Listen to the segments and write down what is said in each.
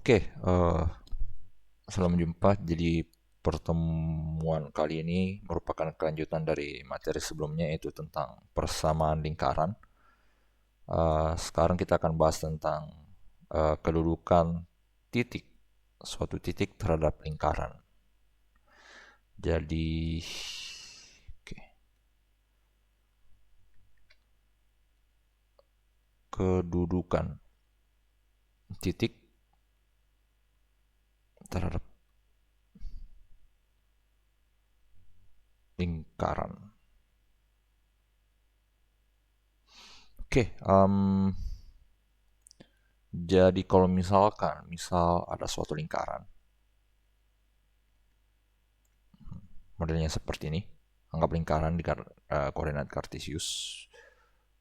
Oke, selamat jumpa. Jadi pertemuan kali ini merupakan kelanjutan dari materi sebelumnya, yaitu tentang persamaan lingkaran. Sekarang kita akan bahas tentang kedudukan titik, suatu titik terhadap lingkaran. Jadi, oke, kedudukan titik terhadap lingkaran. Oke, jadi kalau misal ada suatu lingkaran, modelnya seperti ini. Anggap lingkaran di koordinat kartesius,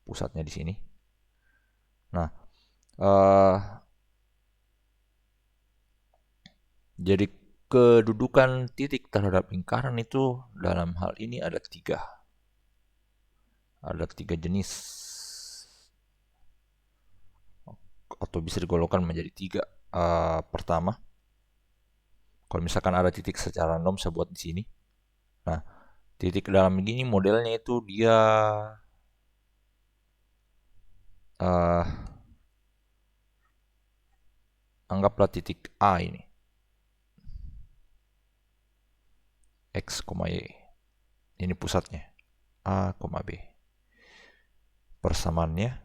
pusatnya di sini. Nah, uh, jadi kedudukan titik terhadap lingkaran itu dalam hal ini ada tiga. Ada tiga jenis, atau bisa digolongkan menjadi tiga. Pertama, kalau misalkan ada titik secara random, saya buat di sini. Nah, titik dalam begini modelnya itu dia uh, anggaplah titik A ini, X, Y. Ini pusatnya, A, B. Persamaannya,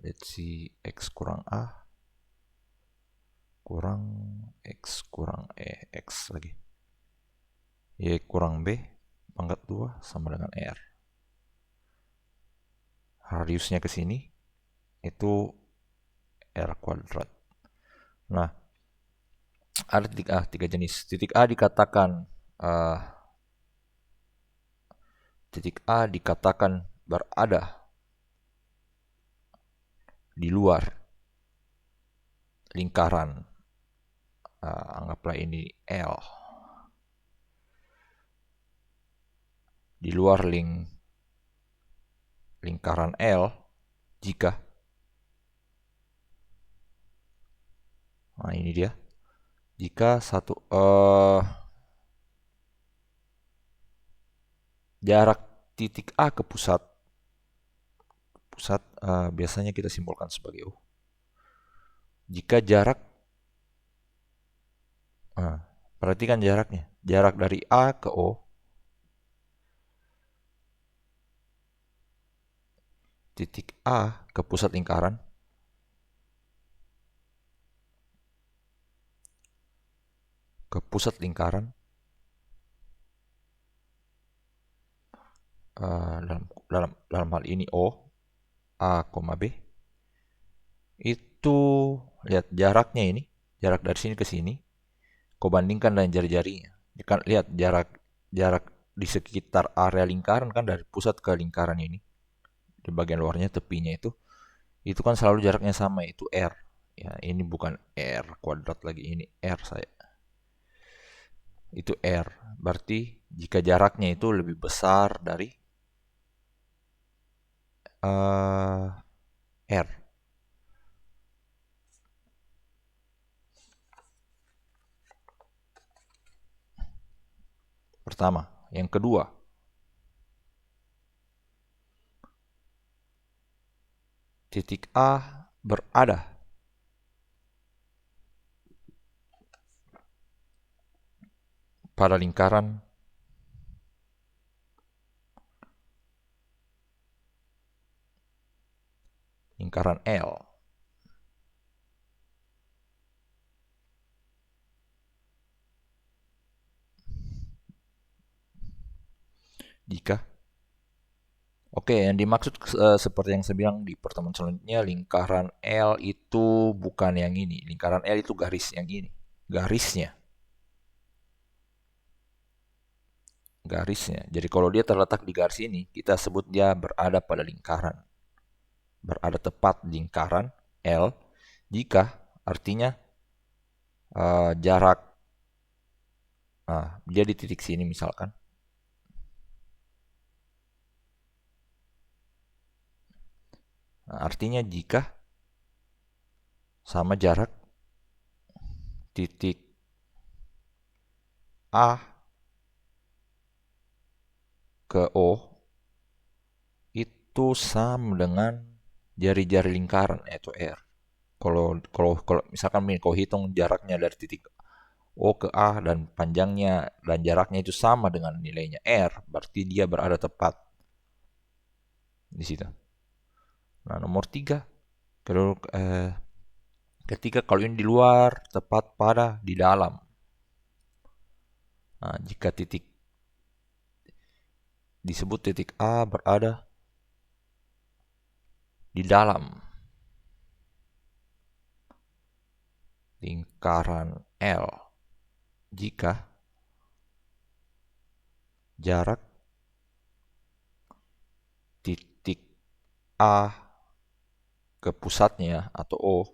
let's see, X kurang A kurang X kurang X lagi. Y kurang B pangkat 2 sama dengan R. Radiusnya ke sini itu R kuadrat. Nah, ada titik A, tiga jenis. uh, titik A dikatakan berada di luar lingkaran. Anggaplah ini L. Di luar lingkaran L jika, nah ini dia, jika jarak titik A ke pusat biasanya kita simbolkan sebagai O. Jika jarak, perhatikan jaraknya, jarak dari A ke O, titik A ke pusat lingkaran, dalam hal ini O, A, B, itu lihat jaraknya ini, jarak dari sini ke sini, kau bandingkan dengan jari-jarinya. Lihat jarak di sekitar area lingkaran kan, dari pusat ke lingkaran ini, di bagian luarnya tepinya itu kan selalu jaraknya sama, itu R. Ya, ini bukan R kuadrat lagi, ini R saya. Itu R. Berarti jika jaraknya itu lebih besar dari R. Pertama. Yang kedua, titik A berada pada lingkaran L. Jika, oke, yang dimaksud seperti yang saya bilang di pertemuan selanjutnya, lingkaran L itu bukan yang ini. Lingkaran L itu garis yang ini. Garisnya. Jadi kalau dia terletak di garis ini, kita sebut dia berada pada lingkaran. Berada tepat di lingkaran L. Jika artinya jarak, dia di titik sini misalkan. Artinya jika sama jarak titik A ke O itu sama dengan jari-jari lingkaran yaitu R. Kalau misalkan kau hitung jaraknya dari titik O ke A dan panjangnya dan jaraknya itu sama dengan nilainya R, berarti dia berada tepat di situ. Nah, nomor 3, ketika kalau ini di luar, tepat pada di dalam. Nah, jika titik disebut titik A berada di dalam lingkaran L, jika jarak titik A ke pusatnya atau O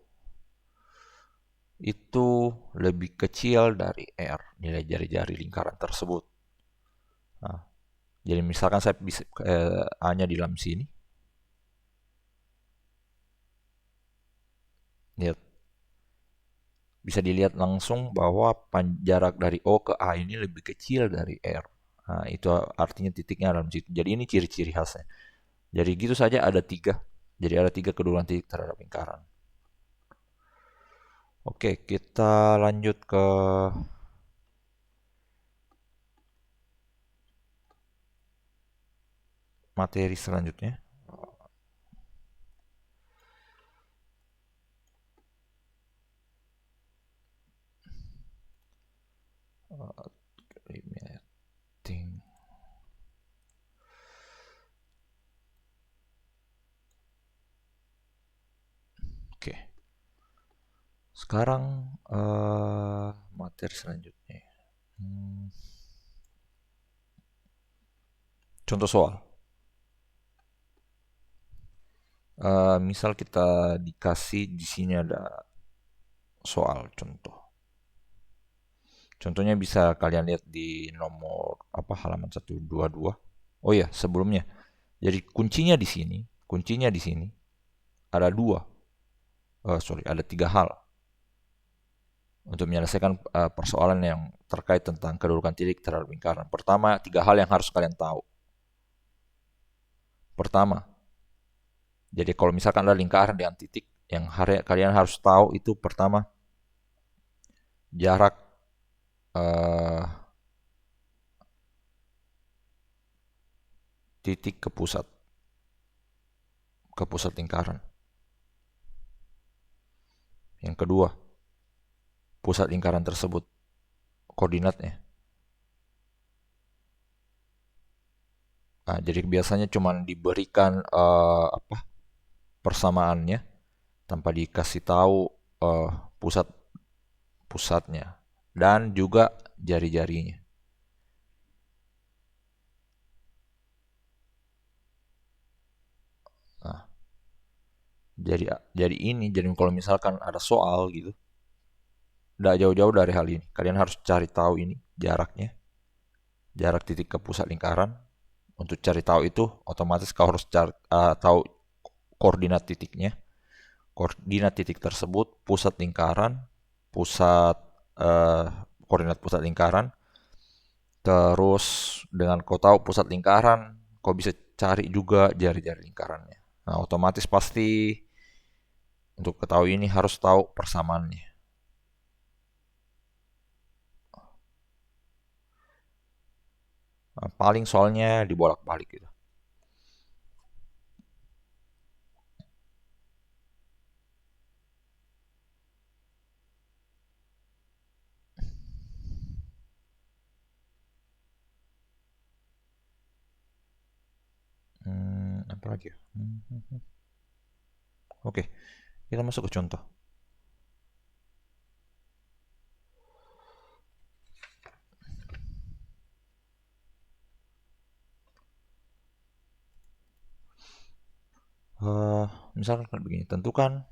itu lebih kecil dari R, nilai jari-jari lingkaran tersebut. Nah, jadi misalkan saya bisa A-nya di dalam sini. Lihat, bisa dilihat langsung bahwa jarak dari O ke A ini lebih kecil dari R. Nah, itu artinya titiknya dalam situ. Jadi ini ciri-ciri khasnya. Jadi gitu saja ada 3. Jadi ada 3 kedudukan titik terhadap lingkaran. Oke, kita lanjut ke materi selanjutnya. Limiting. Oke. Sekarang materi selanjutnya. Contoh soal. Misal kita dikasih di sini ada soal contoh. Contohnya bisa kalian lihat di nomor halaman 122. Oh iya, sebelumnya. Jadi kuncinya di sini ada ada 3 hal untuk menyelesaikan persoalan yang terkait tentang kedudukan titik terhadap lingkaran. Pertama, 3 hal yang harus kalian tahu. Pertama, jadi kalau misalkan ada lingkaran dengan titik, yang kalian harus tahu itu pertama, jarak titik ke pusat lingkaran. Yang kedua, pusat lingkaran tersebut, koordinatnya. Nah, jadi biasanya cuma diberikan persamaannya tanpa dikasih tahu pusatnya dan juga jari-jarinya. Nah, jadi kalau misalkan ada soal gitu, tidak jauh-jauh dari hal ini. Kalian harus cari tahu ini jaraknya, jarak titik ke pusat lingkaran. Untuk cari tahu itu, otomatis kau harus tahu koordinat titiknya. Koordinat titik tersebut, pusat lingkaran, eh, koordinat pusat lingkaran. Terus dengan kau tahu pusat lingkaran, kau bisa cari juga jari-jari lingkarannya. Nah, otomatis pasti untuk ketahui ini harus tahu persamaannya. Nah, paling soalnya dibolak-balik gitu. Apa lagi ya? Oke, kita masuk ke contoh. Misalkan begini, tentukan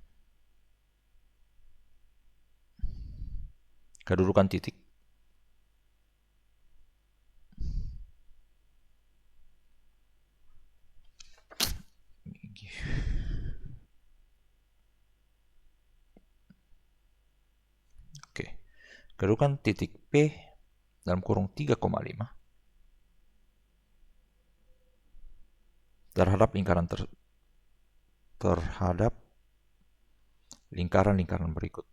kedudukan titik oke. Kedudukan titik P dalam kurung 3,5 terhadap terhadap lingkaran-lingkaran berikut.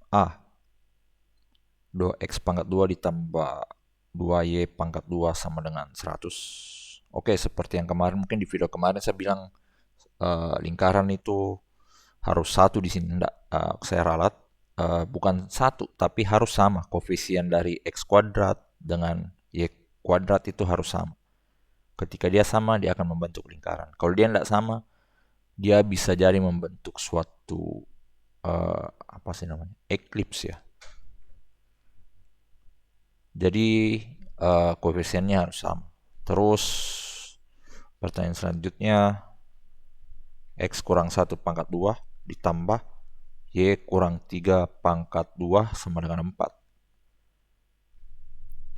A. 2x pangkat 2 ditambah 2y pangkat 2 sama dengan 100. Oke, seperti yang kemarin, mungkin di video kemarin saya bilang lingkaran itu harus satu di sini. Enggak, saya ralat. Bukan satu, tapi harus sama. Koefisien dari x kuadrat dengan y kuadrat itu harus sama. Ketika dia sama, dia akan membentuk lingkaran. Kalau dia tidak sama, dia bisa jadi membentuk suatu apa sih namanya, eclipse ya. Jadi koefisiennya harus sama. Terus pertanyaan selanjutnya, x kurang 1 pangkat 2 ditambah y kurang 3 pangkat 2 sama dengan 4.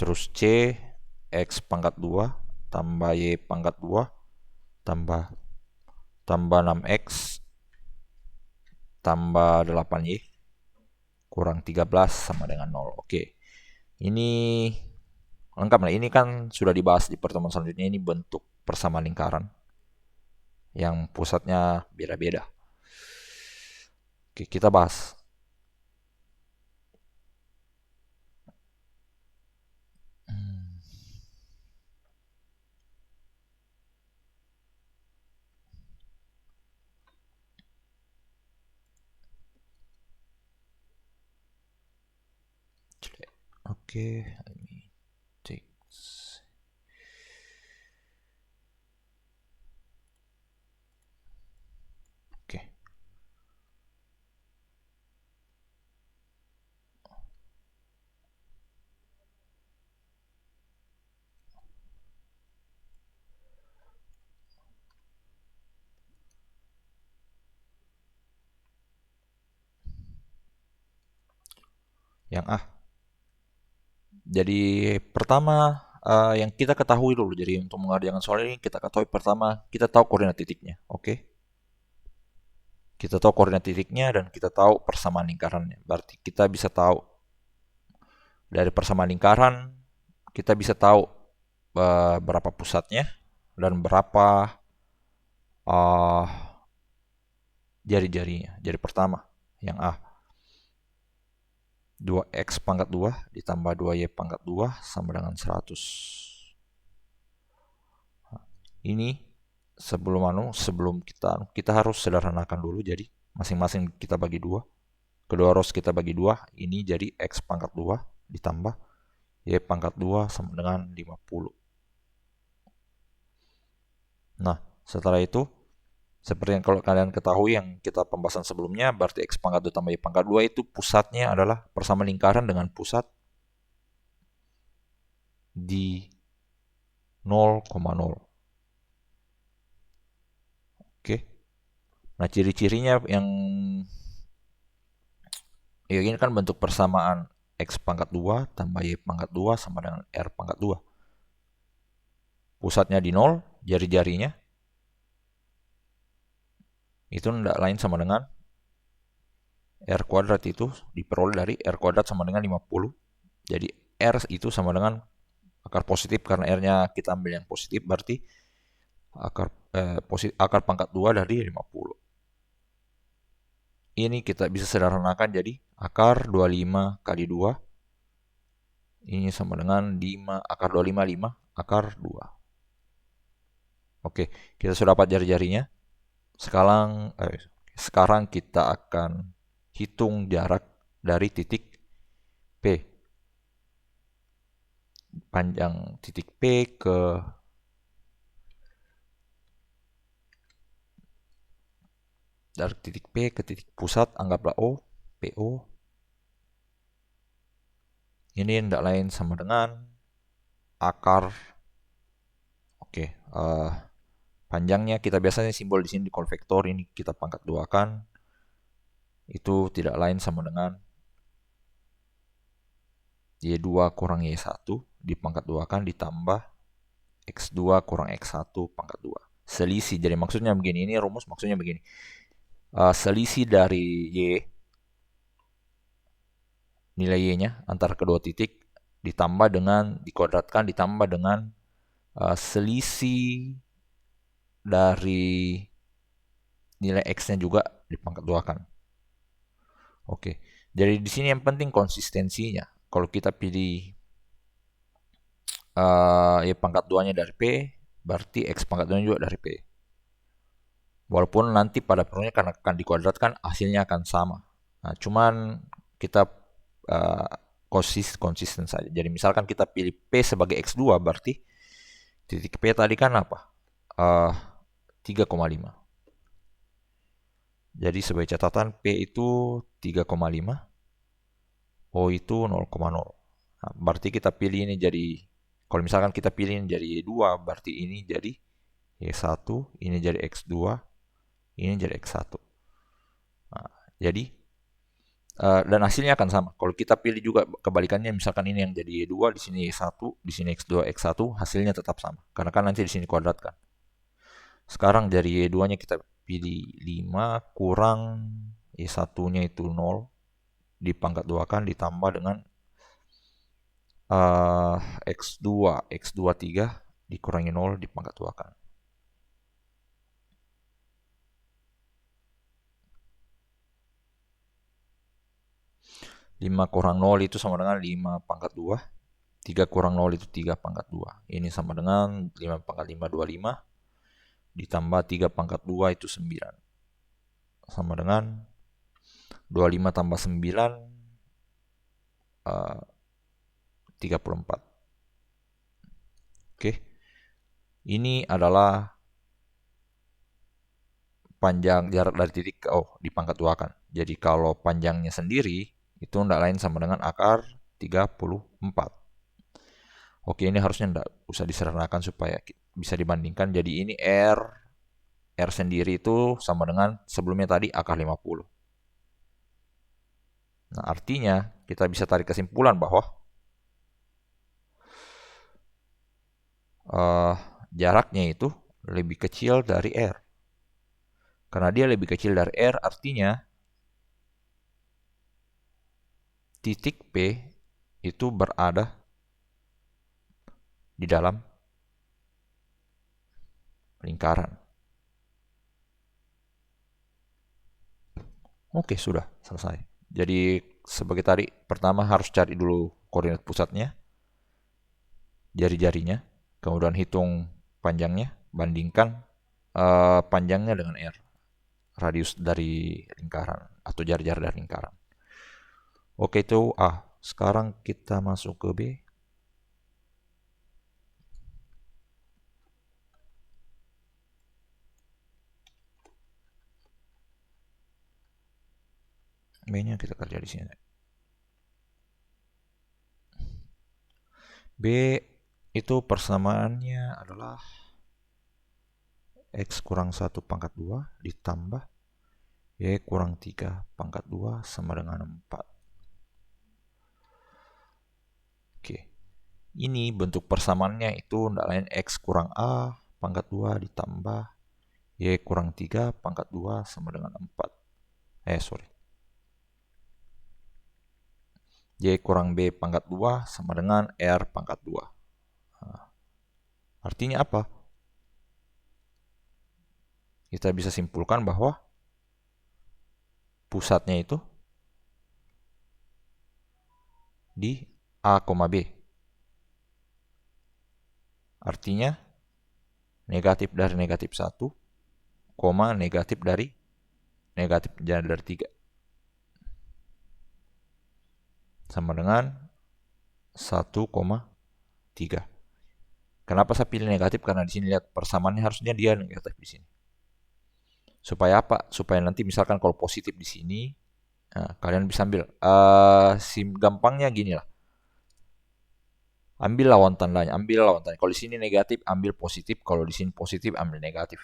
Terus c, x pangkat 2 tambah y pangkat 2 tambah 6x tambah 8y kurang 13 sama dengan 0. Oke. Ini lengkap lah. Ini kan sudah dibahas di pertemuan selanjutnya. Ini bentuk persamaan lingkaran yang pusatnya beda-beda. Oke, kita bahas. Oke, let me take. Oke. Yang A. Jadi pertama yang kita ketahui dulu. Jadi untuk mengerjakan soal ini kita ketahui pertama, kita tahu koordinat titiknya. Oke. Kita tahu koordinat titiknya dan kita tahu persamaan lingkarannya. Berarti kita bisa tahu dari persamaan lingkaran, kita bisa tahu berapa pusatnya dan berapa jari-jarinya. Jadi pertama, yang A. 2x pangkat 2 ditambah 2y pangkat 2 sama dengan 100. Ini sebelum kita harus sederhanakan dulu. Jadi masing-masing kita bagi 2. Kedua rows kita bagi 2. Ini jadi x pangkat 2 ditambah y pangkat 2 sama dengan 50. Nah, setelah itu, seperti yang kalau kalian ketahui yang kita pembahasan sebelumnya, berarti x pangkat 2 tambah y pangkat 2 itu pusatnya adalah persamaan lingkaran dengan pusat di 0,0. Oke. Nah, ciri-cirinya yang ya ini kan bentuk persamaan x pangkat 2 tambah y pangkat 2 sama dengan r pangkat 2. Pusatnya di 0, jari-jarinya itu tidak lain sama dengan r kuadrat, itu diperoleh dari r kuadrat sama dengan 50. Jadi r itu sama dengan akar positif, karena r-nya kita ambil yang positif, berarti akar pangkat 2 dari 50. Ini kita bisa sederhanakan jadi akar 25 kali 2. Ini sama dengan 5, akar 25, 5, akar 2. Oke, kita sudah dapat jari-jarinya. Sekarang kita akan hitung jarak dari titik P. Panjang titik P dari titik P ke titik pusat, anggaplah O, PO. Ini tidak lain sama dengan akar. Oke, panjangnya kita biasanya simbol di sini di konvektor, ini kita pangkat 2 kan. Itu tidak lain sama dengan Y2 kurang Y1 dipangkat 2 kan ditambah X2 kurang X1 pangkat 2. Selisih, jadi maksudnya begini, ini rumus maksudnya begini. Selisih dari Y, nilai Y-nya antara kedua titik ditambah dengan, dikuadratkan ditambah dengan selisih dari nilai X-nya juga dipangkat 2 kan. Oke, jadi di sini yang penting konsistensinya. Kalau kita pilih ya pangkat 2-nya dari P, berarti X pangkat 2-nya juga dari P. Walaupun nanti pada perlunya karena akan dikuadratkan hasilnya akan sama. Nah, cuman kita uh, konsisten saja. Jadi misalkan kita pilih P sebagai X2 berarti titik P tadi kan apa? 3,5. Jadi sebagai catatan P itu 3,5, O itu 0,0. Nah, berarti kita pilih ini jadi, kalau misalkan kita pilih ini jadi Y2, berarti ini jadi Y1, ini jadi X2, ini jadi X1. Nah, jadi dan hasilnya akan sama. Kalau kita pilih juga kebalikannya, misalkan ini yang jadi Y2, di sini Y1, di sini X2, X1, hasilnya tetap sama. Karena kan nanti di sini kuadratkan. Sekarang dari Y2-nya kita pilih 5 kurang Y1-nya itu 0, dipangkat 2 kan ditambah dengan X2, X2 3 dikurangi 0 dipangkat 2 kan. 5 kurang 0 itu sama dengan 5 pangkat 2. 3 kurang 0 itu 3 pangkat 2. Ini sama dengan 5 pangkat 5, 25. Ditambah 3 pangkat 2 itu 9. Sama dengan 25 tambah 9, 34. Oke. Ini adalah panjang jarak dari titik ke dipangkat 2 kan. Jadi kalau panjangnya sendiri itu tidak lain sama dengan akar 34. Oke, ini harusnya tidak usah disederhanakan supaya bisa dibandingkan. Jadi ini R sendiri itu sama dengan sebelumnya tadi akar 50. Nah, artinya kita bisa tarik kesimpulan bahwa jaraknya itu lebih kecil dari R. Karena dia lebih kecil dari R, artinya titik P itu berada di dalam lingkaran. Oke, sudah selesai. Jadi sebagai tadi, pertama harus cari dulu koordinat pusatnya, jari-jarinya, kemudian hitung panjangnya, bandingkan panjangnya dengan R, radius dari lingkaran atau jari-jari dari lingkaran. Oke, itu A. Sekarang kita masuk ke B. B-nya kita kerja di sini. B itu persamaannya adalah X kurang 1 pangkat 2 ditambah Y kurang 3 pangkat 2 sama dengan 4. Oke. Ini bentuk persamaannya itu tidak lain X kurang A pangkat 2 ditambah Y kurang 3 pangkat 2 sama dengan 4. Y kurang B pangkat 2 sama dengan R pangkat 2. Nah, artinya apa? Kita bisa simpulkan bahwa pusatnya itu di A, B. Artinya negatif dari negatif 1, negatif dari negatif dari 3. Sama dengan 1,3. Kenapa saya pilih negatif? Karena di sini lihat persamaannya harusnya dia negatif di sini. Supaya apa? Supaya nanti misalkan kalau positif di sini, nah, kalian bisa ambil. Gampangnya gini lah. Ambil lawan tandanya, Kalau di sini negatif, ambil positif. Kalau di sini positif, ambil negatif.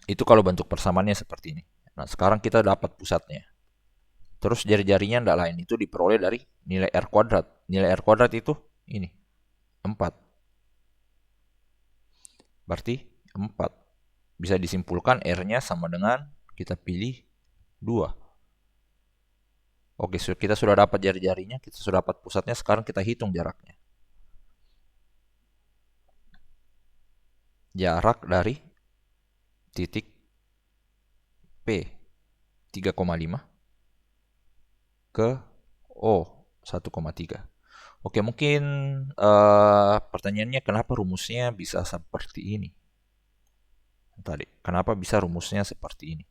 Itu kalau bentuk persamaannya seperti ini. Nah, sekarang kita dapat pusatnya. Terus jari-jarinya tidak lain, itu diperoleh dari nilai R kuadrat. Nilai R kuadrat itu ini, 4. Berarti 4. Bisa disimpulkan R-nya sama dengan kita pilih 2. Oke, kita sudah dapat jari-jarinya, kita sudah dapat pusatnya, sekarang kita hitung jaraknya. Jarak dari titik P 3,5 ke O 1,3. Oke, mungkin pertanyaannya kenapa rumusnya bisa seperti ini? Tadi, kenapa bisa rumusnya seperti ini?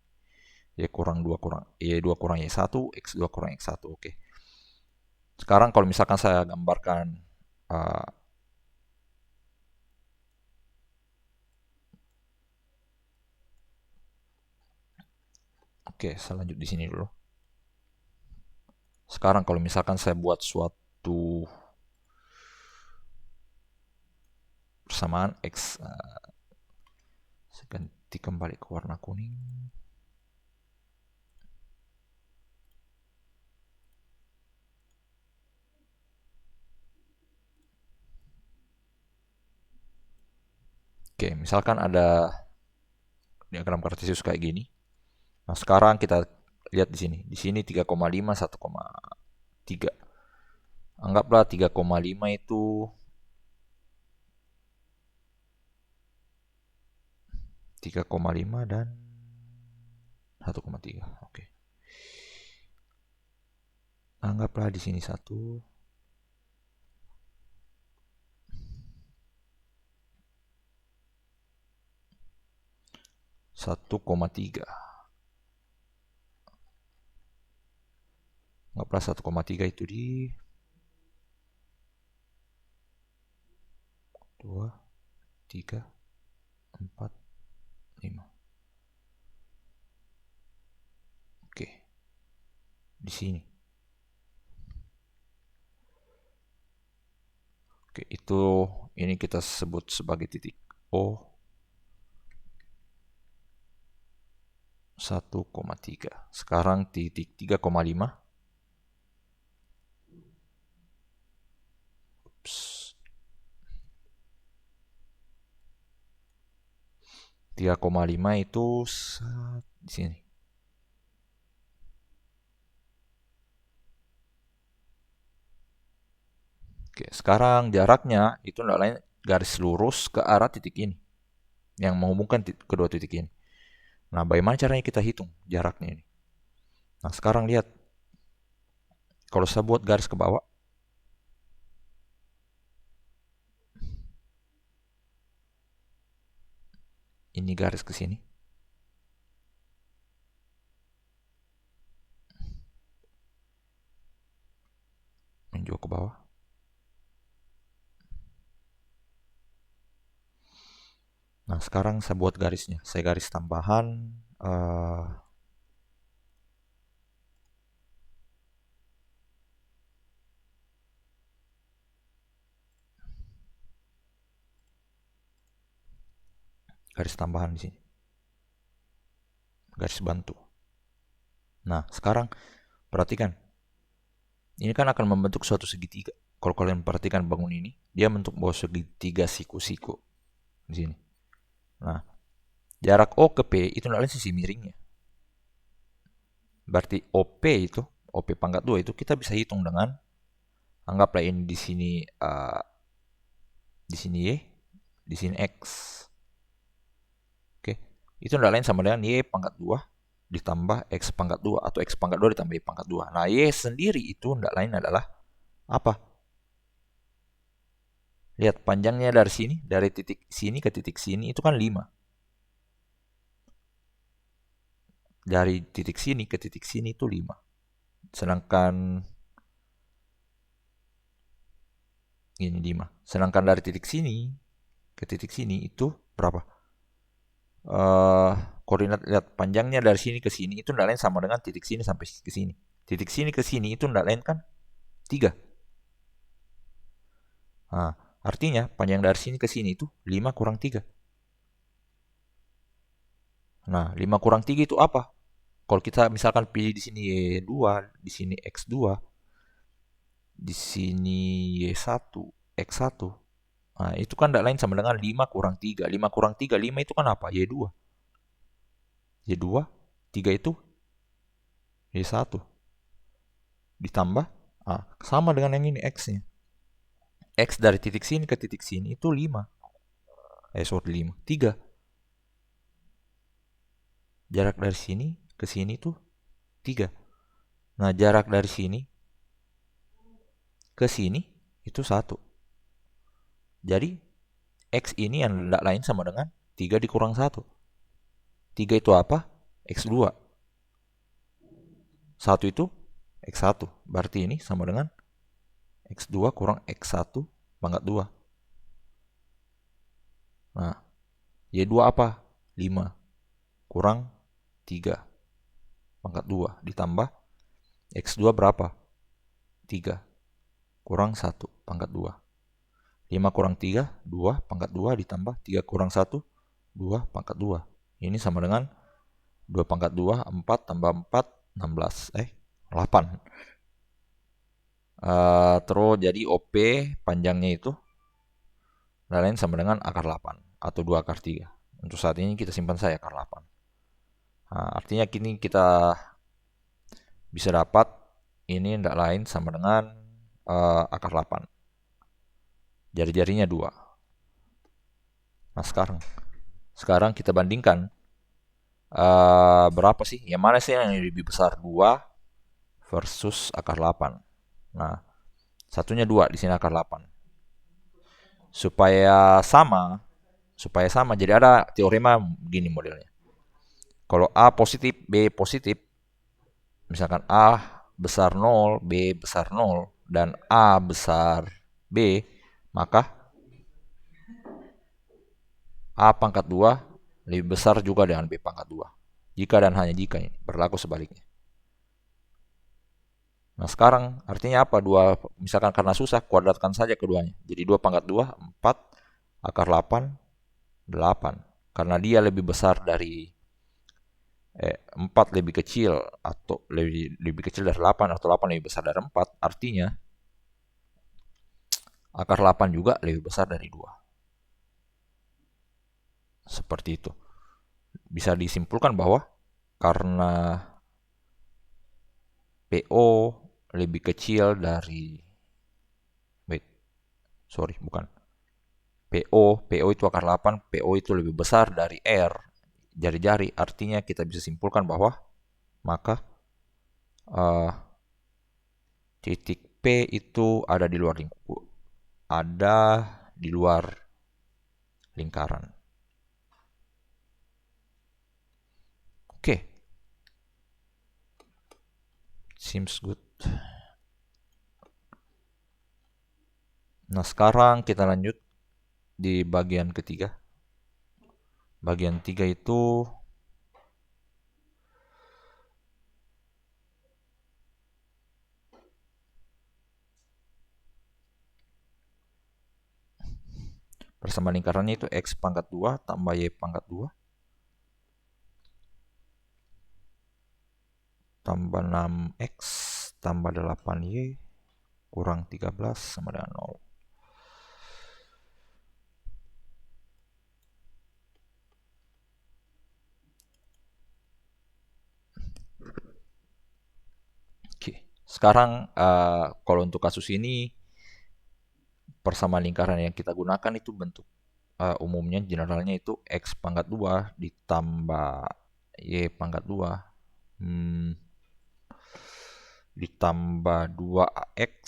Y kurang 2 kurang Y2 kurang Y1, X2 kurang X1. Oke. Sekarang kalau misalkan saya gambarkan uh, oke, saya lanjut di sini dulu. Sekarang kalau misalkan saya buat suatu persamaan X, saya ganti kembali ke warna kuning. Oke, misalkan ada diagram kartesius kayak gini. Nah, sekarang kita lihat di sini. Di sini 3,5, 1,3. Anggaplah 3,5 itu 3,5 dan 1,3. Oke. Anggaplah di sini 1. 1,3. Anggaplah 1,3 itu di 2, 3, 4, 5. Oke. Di sini. Oke, itu ini kita sebut sebagai titik O 1,3. Sekarang titik 3,5. 3,5 itu di sini. Oke, sekarang jaraknya itu tidak lain garis lurus ke arah titik ini yang menghubungkan kedua titik ini. Nah, bagaimana caranya kita hitung jaraknya ini? Nah, sekarang lihat. Kalau saya buat garis ke bawah, ini garis ke sini. Ini juga ke bawah. Nah, sekarang saya buat garisnya. Saya garis tambahan. Garis tambahan di sini. Garis bantu. Nah, sekarang perhatikan. Ini kan akan membentuk suatu segitiga. Kalau kalian perhatikan bangun ini, dia membentuk bawah segitiga siku-siku di sini. Nah, jarak O ke P itu adalah sisi miringnya. Berarti OP pangkat 2 itu kita bisa hitung dengan anggaplah ini di sini Y, di sini X. Oke. Itu tidak lain sama dengan Y pangkat 2 ditambah X pangkat 2 atau X pangkat 2 ditambah Y pangkat 2. Nah, Y sendiri itu tidak lain adalah apa? Lihat panjangnya dari sini, dari titik sini ke titik sini itu kan 5. Dari titik sini ke titik sini itu 5. Sedangkan ini 5. Sedangkan dari titik sini ke titik sini itu berapa? Koordinat lihat panjangnya dari sini ke sini itu tidak lain sama dengan titik sini sampai ke sini. Titik sini ke sini itu tidak lain kan 3. Nah, artinya panjang dari sini ke sini itu 5 kurang 3. Nah, 5 kurang 3 itu apa? Kalau kita misalkan pilih di sini Y2, di sini X2, di sini Y1, X1. Nah, itu kan tidak lain sama dengan 5 kurang 3. 5 kurang 3, 5 itu kan apa? Y2. Y2, 3 itu Y1. Ditambah, sama dengan yang ini X-nya. X dari titik sini ke titik sini itu 5. 5. 3. Jarak dari sini ke sini tuh 3. Nah, jarak dari sini ke sini itu 1. Jadi, X ini yang tidak lain sama dengan 3 dikurang 1. 3 itu apa? X2. 1 itu X1. Berarti ini sama dengan X2 kurang X1 pangkat 2. Nah, Y2 apa? 5 kurang 3 pangkat 2 ditambah X2 berapa? 3 kurang 1 pangkat 2. 5 kurang 3, 2 pangkat 2 ditambah 3 kurang 1, 2 pangkat 2. Ini sama dengan 2 pangkat 2, 4 tambah 4, 16. 8. Terus jadi OP panjangnya itu lain sama dengan akar 8 atau 2 akar 3. Untuk saat ini kita simpan saja akar 8. Nah, artinya kini kita bisa dapat ini tidak lain sama dengan akar 8. Jari-jarinya 2. Nah, sekarang kita bandingkan berapa sih? Yang mana sih yang lebih besar? 2 versus akar 8. Nah, satunya 2, di sini akar 8. Supaya sama, jadi ada teorema begini modelnya. Kalau A positif, B positif, misalkan A besar 0, B besar 0, dan A besar B, maka A pangkat 2 lebih besar juga dengan B pangkat 2. Jika dan hanya jika ini berlaku sebaliknya. Nah, sekarang artinya apa? Misalkan karena susah, kuadratkan saja keduanya. Jadi 2 pangkat 2, 4, akar 8, 8. Karena dia lebih besar dari 4 lebih kecil atau lebih kecil dari 8 atau 8 lebih besar dari 4, artinya akar 8 juga lebih besar dari 2. Seperti itu. Bisa disimpulkan bahwa karena PO lebih kecil dari bukan. PO itu akar 8, PO itu lebih besar dari R jari-jari, artinya kita bisa simpulkan bahwa maka titik P itu ada di luar lingkaran. Oke. Seems good. Nah, sekarang kita lanjut di bagian ketiga. Bagian 3 itu persamaan lingkarannya itu X pangkat 2 tambah Y pangkat 2 tambah 6X tambah 8Y kurang 13 sama dengan 0. Oke. Sekarang kalau untuk kasus ini persamaan lingkaran yang kita gunakan itu bentuk umumnya generalnya itu X pangkat 2 ditambah Y pangkat 2 ditambah 2AX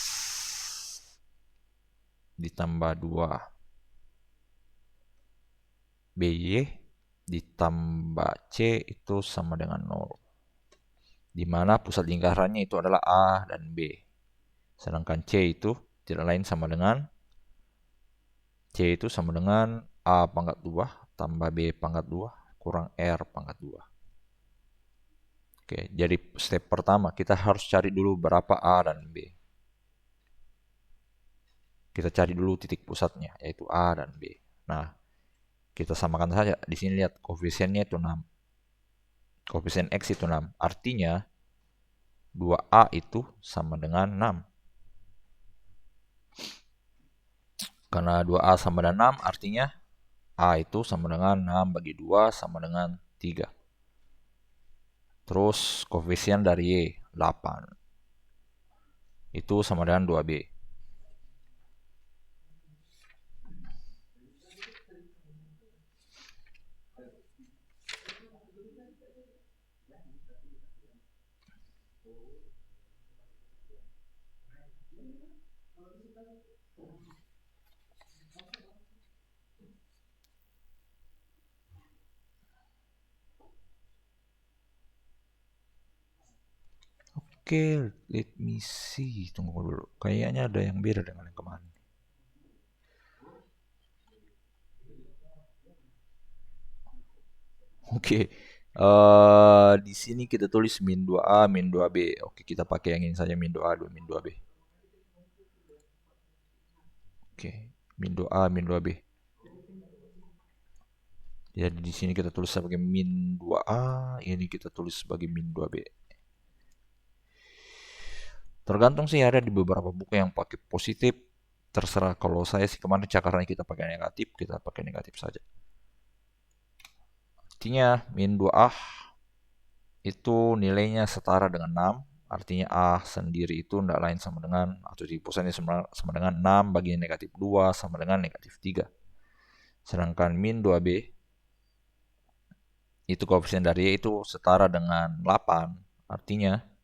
ditambah 2BY ditambah C itu sama dengan 0. Di mana pusat lingkarannya itu adalah A dan B. Sedangkan C itu tidak lain sama dengan C itu sama dengan A pangkat 2 tambah B pangkat 2 kurang R pangkat 2. Oke, jadi step pertama kita harus cari dulu berapa A dan B. Kita cari dulu titik pusatnya, yaitu A dan B. Nah, kita samakan saja. Di sini lihat koefisiennya itu 6. Koefisien X itu 6. Artinya 2A itu sama dengan 6. Karena 2A sama dengan 6, artinya A itu sama dengan 6 bagi 2 sama dengan 3. Terus koefisien dari Y, 8. Itu sama dengan 2B. Oke, let me see. Tunggu dulu. Kayaknya ada yang beda dengan yang kemarin. Oke. Di sini kita tulis min 2A, min 2B. Oke, kita pakai yang ini saja, min 2A, min 2B. Oke, min 2A, min 2B. Jadi di sini kita tulis sebagai min 2A, ini kita tulis sebagai min 2B. Tergantung sih, ada di beberapa buku yang pakai positif. Terserah, kalau saya sih kemarin cakarannya kita pakai negatif, kita pakai negatif saja. Artinya min 2A itu nilainya setara dengan 6. Artinya A sendiri itu tidak lain sama dengan, atau di pusatnya sama dengan 6 bagi negatif 2 sama dengan negatif 3. Sedangkan min 2B itu koefisien dari Y itu setara dengan 8. Artinya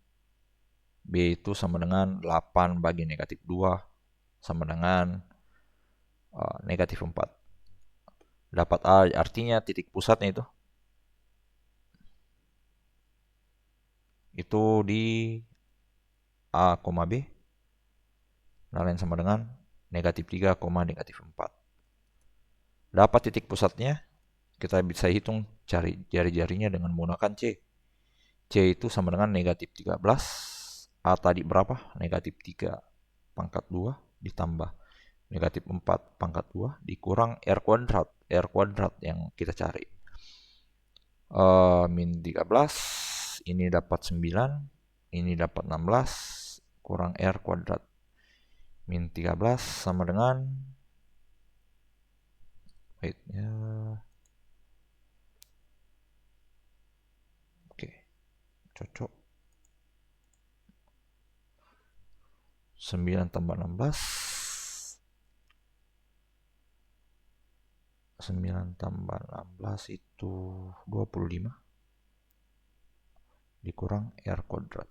B itu sama dengan 8 bagi negatif 2 sama dengan negatif 4. Dapat A, artinya titik pusatnya itu di A, B, lain sama dengan negatif 3, negatif 4. Dapat titik pusatnya, kita bisa hitung cari jari-jarinya dengan menggunakan C. C itu sama dengan negatif 13. A tadi berapa? Negatif 3 pangkat 2 ditambah negatif 4 pangkat 2 dikurang R kuadrat. R kuadrat yang kita cari. Min 13, ini dapat 9, ini dapat 16, kurang R kuadrat. Min 13 sama dengan, wait-nya, oke, cocok. 9 tambah 16, 9 tambah 16 itu 25 dikurang R kuadrat.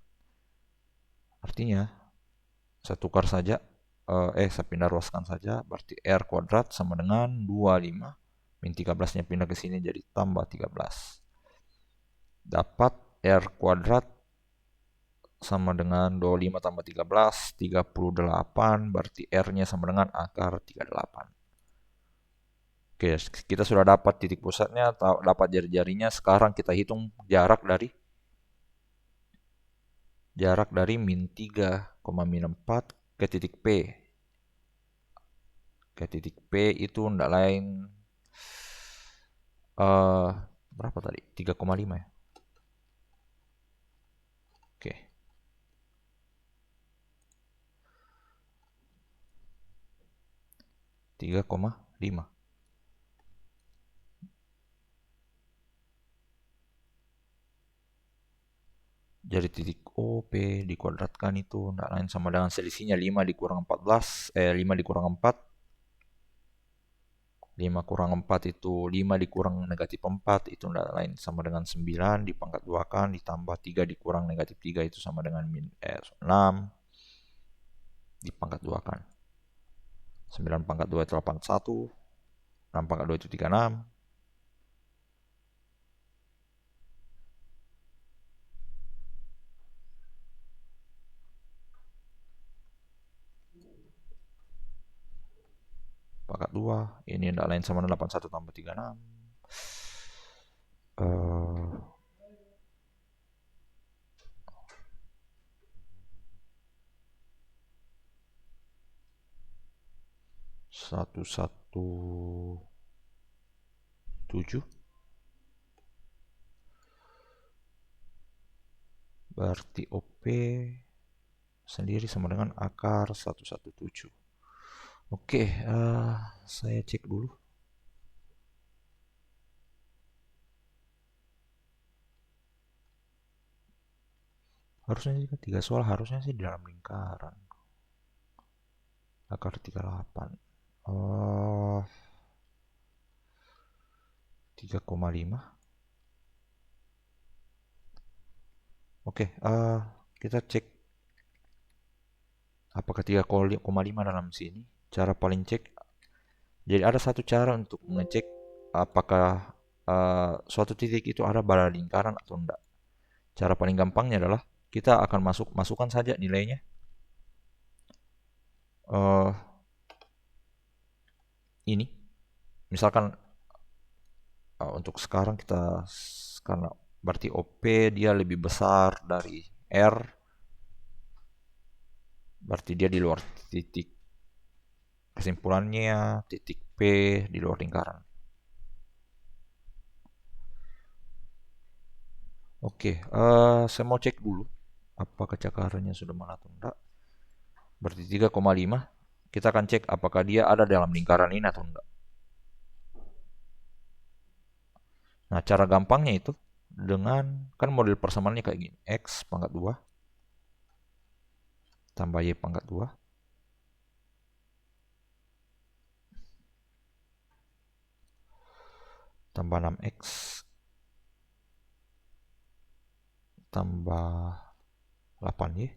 Artinya saya tukar saja, saya pindah ruaskan saja, berarti R kuadrat sama dengan 25 min 13 nya pindah ke sini jadi tambah 13. Dapat R kuadrat sama dengan 25 tambah 13, 38, berarti R-nya sama dengan akar 38. Oke, kita sudah dapat titik pusatnya, dapat jari-jarinya. Sekarang kita hitung jarak dari min 3, min 4 ke titik P. Ke titik P itu tidak lain berapa tadi? 3,5 ya. Oke. 3,5. Jadi titik O, P dikuadratkan itu tidak lain sama dengan selisihnya 5 dikurang 14, 5 dikurang 4. 5 kurang 4 itu 5 dikurang negatif 4 itu tidak lain sama dengan 9 dipangkat 2 kan ditambah 3 dikurang negatif 3 itu sama dengan 6 dipangkat 2 kan. 9 pangkat 2 itu 81, 6 pangkat 2 itu 36. Pangkat 2, ini tidak lain sama dengan 81 tambah 36. 117, berarti OP sendiri sama dengan akar 117. Oke, saya cek dulu. Harusnya sih tiga soal harusnya sih di dalam lingkaran. Akar 38. Oh, 3,5. Oke, kita cek apakah 3,5 dalam sini. Cara paling cek. Jadi ada satu cara untuk mengecek apakah suatu titik itu ada pada lingkaran atau enggak. Cara paling gampangnya adalah kita akan masukkan saja nilainya. eh ini, misalkan untuk sekarang kita karena berarti OP dia lebih besar dari R, berarti dia di luar titik. Kesimpulannya titik P di luar lingkaran. Oke, saya mau cek dulu apakah cakarannya sudah mana atau enggak. Berarti 3,5. Kita akan cek apakah dia ada dalam lingkaran ini atau enggak. Nah, cara gampangnya itu dengan kan model persamaannya kayak gini. X pangkat 2 tambah Y pangkat 2 tambah 6X tambah 8Y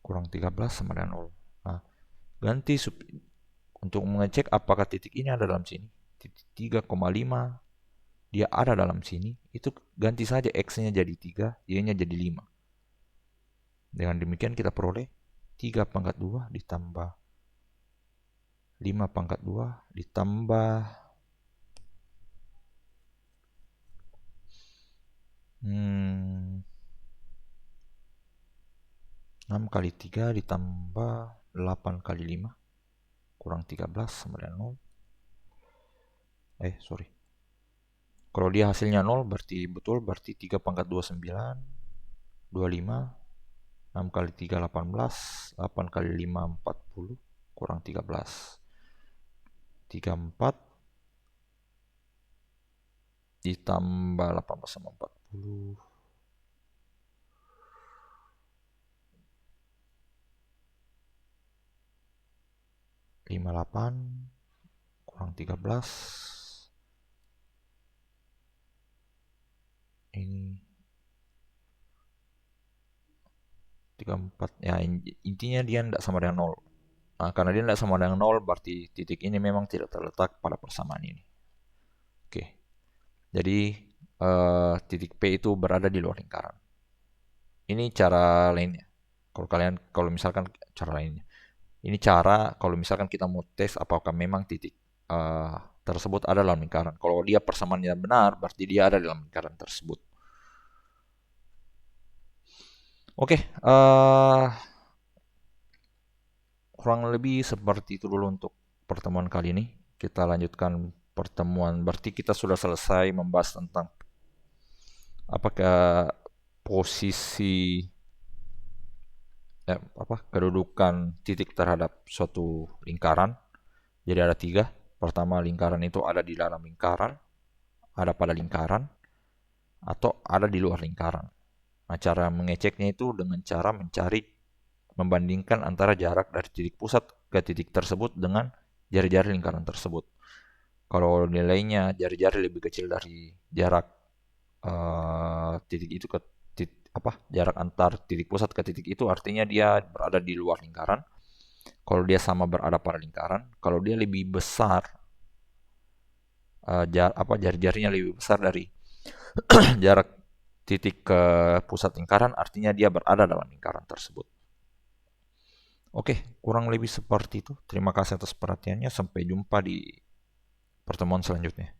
kurang 13 sama dengan 0. Nah, ganti untuk mengecek apakah titik ini ada dalam sini. Titik 3,5 dia ada dalam sini, itu ganti saja X-nya jadi 3, Y-nya jadi 5. Dengan demikian kita peroleh 3 pangkat 2 ditambah 5 pangkat 2 ditambah 6 kali 3 ditambah 8 kali 5 kurang 13 sama dengan 0. Sorry. Kalau dia hasilnya 0 berarti betul, berarti 3 pangkat 2 9, 25, 6 kali 3 18, 8 kali 5 40 kurang 13. 34 ditambah 18 sama 40 58 kurang 13. Ini 34. Ya, intinya dia tidak sama dengan 0. Nah, karena dia tidak sama dengan 0 berarti titik ini memang tidak terletak pada persamaan ini. Oke. Jadi titik P itu berada di luar lingkaran. Ini cara lainnya. Kalau misalkan cara lainnya. Ini cara kalau misalkan kita mau tes apakah memang titik tersebut ada dalam lingkaran. Kalau dia persamaannya benar, berarti dia ada dalam lingkaran tersebut. Oke, kurang lebih seperti itu dulu untuk pertemuan kali ini. Kita lanjutkan pertemuan. Berarti kita sudah selesai membahas tentang apakah posisi kedudukan titik terhadap suatu lingkaran. Jadi ada 3. Pertama, lingkaran itu ada di dalam lingkaran, ada pada lingkaran, atau ada di luar lingkaran. Nah, cara mengeceknya itu dengan cara membandingkan antara jarak dari titik pusat ke titik tersebut dengan jari-jari lingkaran tersebut. Kalau nilainya jari-jari lebih kecil dari jarak titik itu ke jarak antar titik pusat ke titik itu, artinya dia berada di luar lingkaran. Kalau dia sama berada pada lingkaran, kalau dia lebih besar, jari-jarinya lebih besar dari jarak titik ke pusat lingkaran, artinya dia berada dalam lingkaran tersebut. Oke, kurang lebih seperti itu. Terima kasih atas perhatiannya. Sampai jumpa di pertemuan selanjutnya.